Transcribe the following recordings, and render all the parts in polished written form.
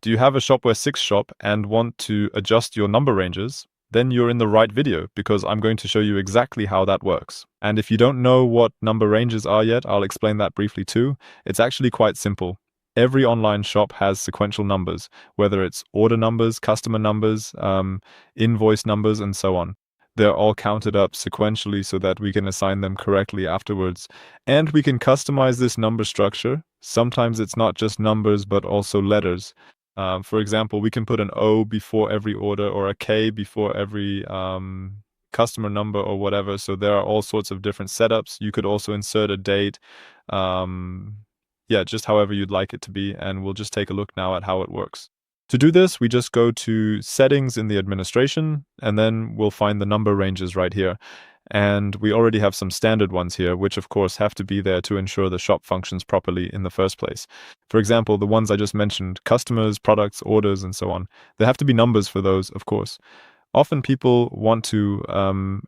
Do you have a Shopware 6 shop and want to adjust your number ranges? Then you're in the right video because I'm going to show you exactly how that works. And if you don't know what number ranges are yet, I'll explain that briefly too. It's actually quite simple. Every online shop has sequential numbers, whether it's order numbers, customer numbers, invoice numbers, and so on. They're all counted up sequentially so that we can assign them correctly afterwards. And we can customize this number structure. Sometimes it's not just numbers, but also letters. For example, we can put an O before every order or a K before every customer number or whatever. So there are all sorts of different setups. You could also insert a date. Yeah, just however you'd like it to be. And we'll just take a look now at how it works. To do this, we just go to settings in the administration, and then we'll find the number ranges right here. And we already have some standard ones here, which of course have to be there to ensure the shop functions properly in the first place. For example, the ones I just mentioned, customers, products, orders, and so on. There have to be numbers for those, of course. Often people want to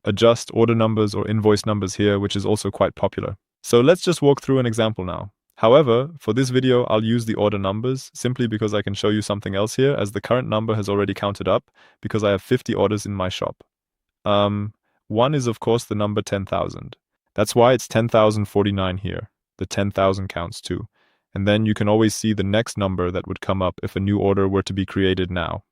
adjust order numbers or invoice numbers here, which is also quite popular. So let's just walk through an example now. However, for this video, I'll use the order numbers simply because I can show you something else here, as the current number has already counted up because I have 50 orders in my shop. One is, of course, the number 10,000. That's why it's 10,049 here. The 10,000 counts too. And then you can always see the next number that would come up if a new order were to be created now.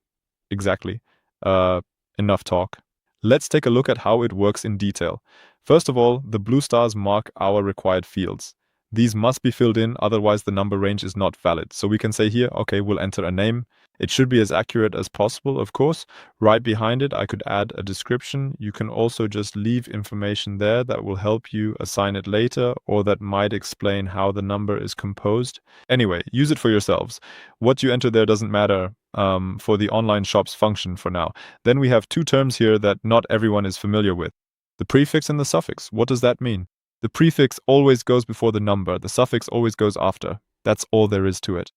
Exactly. Enough talk. Let's take a look at how it works in detail. First of all, the blue stars mark our required fields. These must be filled in, otherwise the number range is not valid. So we can say here, okay, we'll enter a name. It should be as accurate as possible, of course. Right behind it, I could add a description. You can also just leave information there that will help you assign it later, or that might explain how the number is composed. Anyway, use it for yourselves. What you enter there doesn't matter for the online shop's function for now. Then we have two terms here that not everyone is familiar with. The prefix and the suffix. What does that mean? The prefix always goes before the number. The suffix always goes after. That's all there is to it.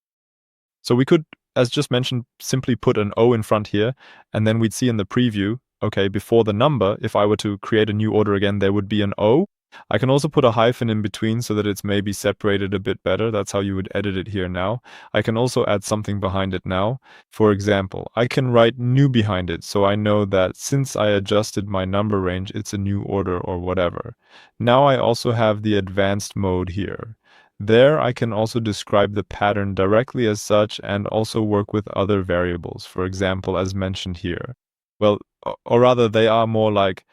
So we could, as just mentioned, simply put an O in front here, and then we'd see in the preview, okay, before the number, if I were to create a new order again, there would be an O. I can also put a hyphen in between so that it's maybe separated a bit better. That's how you would edit it here now. I can also add something behind it now. For example, I can write new behind it, so I know that since I adjusted my number range, it's a new order or whatever. Now I also have the advanced mode here. There I can also describe the pattern directly as such and also work with other variables, for example, as mentioned here. Well, or rather they are more like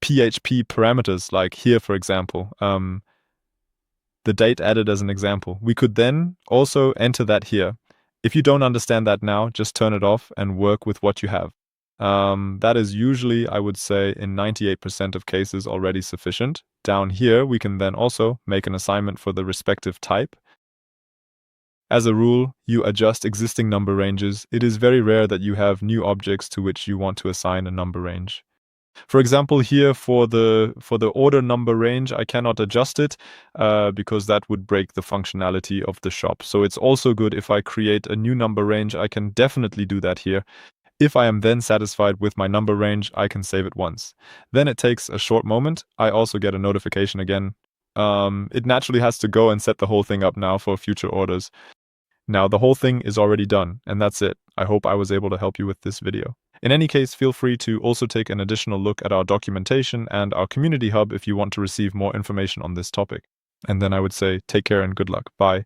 PHP parameters, like here, for example, the date added as an example. We could then also enter that here. If you don't understand that now, just turn it off and work with what you have. That is usually, I would say, in 98% of cases already sufficient. Down here, we can then also make an assignment for the respective type. As a rule, you adjust existing number ranges. It is very rare that you have new objects to which you want to assign a number range. For example, here for the order number range, I cannot adjust it because that would break the functionality of the shop. So it's also good if I create a new number range. I can definitely do that here. If I am then satisfied with my number range, I can save it once. Then it takes a short moment. I also get a notification again. It naturally has to go and set the whole thing up now for future orders. Now the whole thing is already done, and that's it. I hope I was able to help you with this video. In any case, feel free to also take an additional look at our documentation and our community hub if you want to receive more information on this topic. And then I would say take care and good luck. Bye.